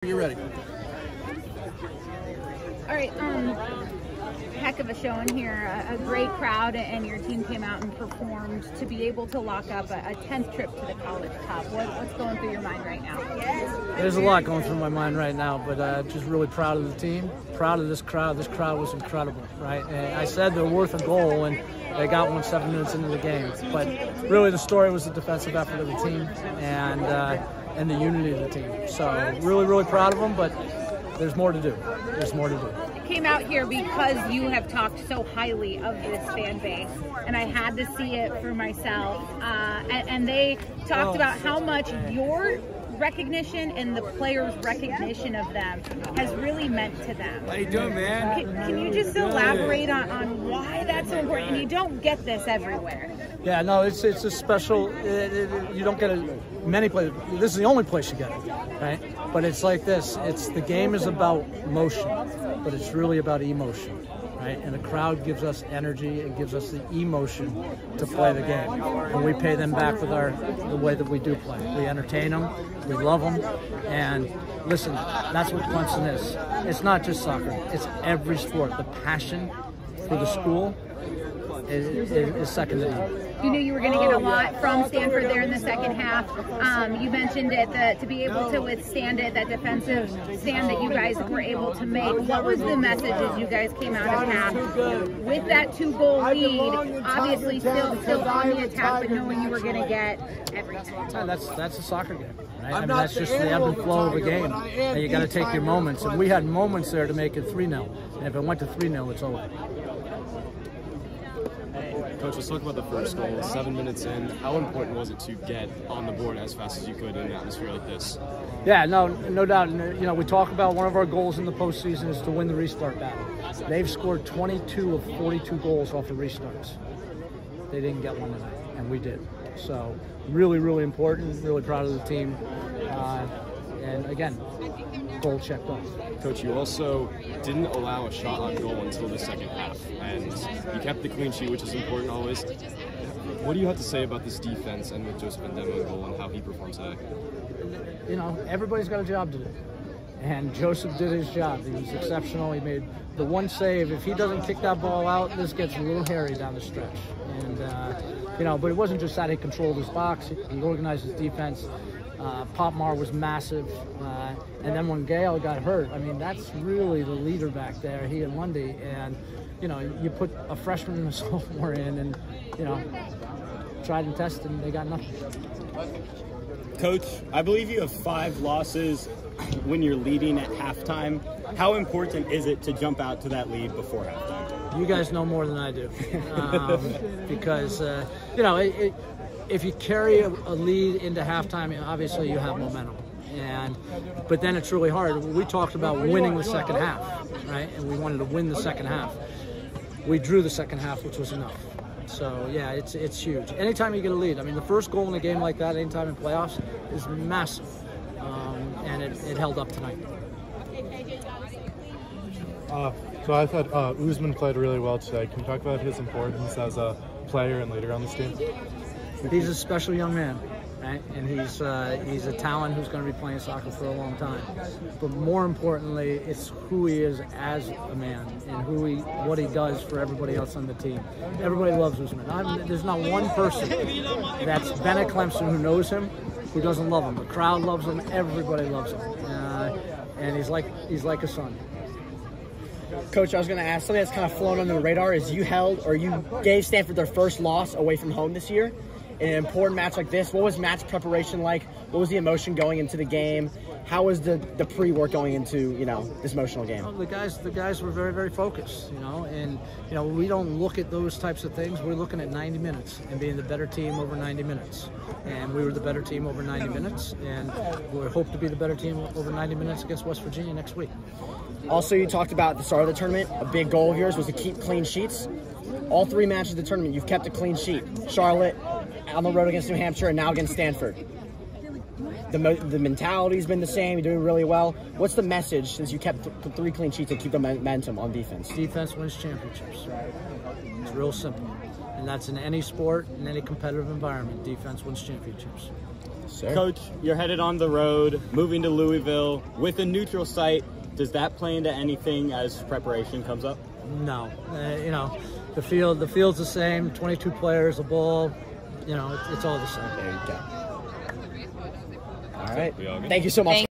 You're ready. All right, heck of a show in here. A great crowd, and your team came out and performed to be able to lock up a 10th trip to the College Cup. What's going through your mind right now? There's a lot going through my mind right now, but just really proud of the team, proud of this crowd. This crowd was incredible, right? And I said they're worth a goal, and they got one 7 minutes into the game. But really the story was the defensive effort of the team and the unity of the team. So really, really proud of them, but there's more to do. There's more to do. I came out here because you have talked so highly of this fan base, and I had to see it for myself. And they talked about how much your recognition and the players' recognition of them has really meant to them. How you doing, man? Can you just elaborate on why that's so important? And you don't get this everywhere. Yeah, no, it's a special. You don't get it many places. This is the only place you get it, right? But it's like this. The game is about motion, but it's really about emotion, right? And the crowd gives us energy. It gives us the emotion to play the game, and we pay them back with the way that we do play. We entertain them, we love them, and listen, that's what Clemson is. It's not just soccer. It's every sport. The passion for the school is second to none. You knew you were going to get a lot from Stanford there in the second half. You mentioned it, to be able to withstand it, that defensive stand that you guys were able to make. What was the message as you guys came out of half with that 2-goal lead, obviously still on the attack, but knowing you were going to get everything? That's a soccer game, right? I mean, that's just the ebb and flow of a game. And you got to take your moments. And we had moments there to make it 3-0. And if it went to 3-0, it's over. Coach, let's talk about the first goal. 7 minutes in, how important was it to get on the board as fast as you could in an atmosphere like this? Yeah, no doubt. You know, we talk about one of our goals in the postseason is to win the restart battle. They've scored 22 of 42 goals off the restarts. They didn't get one tonight, and we did. So really, really important. Really proud of the team. And again, goal checked off. Coach, you also didn't allow a shot on goal until the second half, and you kept the clean sheet, which is important always. What do you have to say about this defense and with Joseph and Demo goal and how he performs today? You know, everybody's got a job to do, and Joseph did his job. He was exceptional. He made the one save. If he doesn't kick that ball out, this gets a little hairy down the stretch. And you know, but it wasn't just that he controlled his box. He organized his defense. Popmar was massive, and then when Gale got hurt, I mean, that's really the leader back there, he and Lundy, and, you know, you put a freshman and a sophomore in, and, you know, tried and tested, and they got nothing. Coach, I believe you have 5 losses when you're leading at halftime. How important is it to jump out to that lead before halftime? You guys know more than I do, because, you know, if you carry a lead into halftime, obviously you have momentum. But then it's really hard. We talked about winning the second half, right? And we wanted to win the second half. We drew the second half, which was enough. So yeah, it's huge. Anytime you get a lead, I mean, the first goal in a game like that, anytime in playoffs, is massive. And it held up tonight. So I thought Usman played really well today. Can you talk about his importance as a player and leader on this team? He's a special young man, right? And he's a talent who's going to be playing soccer for a long time. But more importantly, it's who he is as a man and what he does for everybody else on the team. Everybody loves Usman. There's not one person that's been at Clemson who knows him who doesn't love him. The crowd loves him. Everybody loves him, and he's like a son. Coach, I was going to ask something that's kind of flown under the radar is you gave Stanford their first loss away from home this year. In an important match like this, what was match preparation like? What was the emotion going into the game? How was the pre-work going into, you know, this emotional game? Well, the guys were very, very focused, you know, and, you know, we don't look at those types of things. We're looking at 90 minutes and being the better team over 90 minutes. And we were the better team over 90 minutes, and we hope to be the better team over 90 minutes against West Virginia next week. Also, you talked about at the start of the tournament, a big goal of yours was to keep clean sheets. All 3 matches of the tournament, you've kept a clean sheet. Charlotte, on the road against New Hampshire, and now against Stanford. The mentality's been the same. You're doing really well. What's the message since you kept 3 clean sheets to keep the momentum on defense? Defense wins championships. It's real simple. And that's in any sport, in any competitive environment. Defense wins championships. Sir. Coach, you're headed on the road, moving to Louisville with a neutral site. Does that play into anything as preparation comes up? No, you know, the field's the same. 22 players, a ball. You know, it's all the same. There you go. All right. We all good? Thank you so much.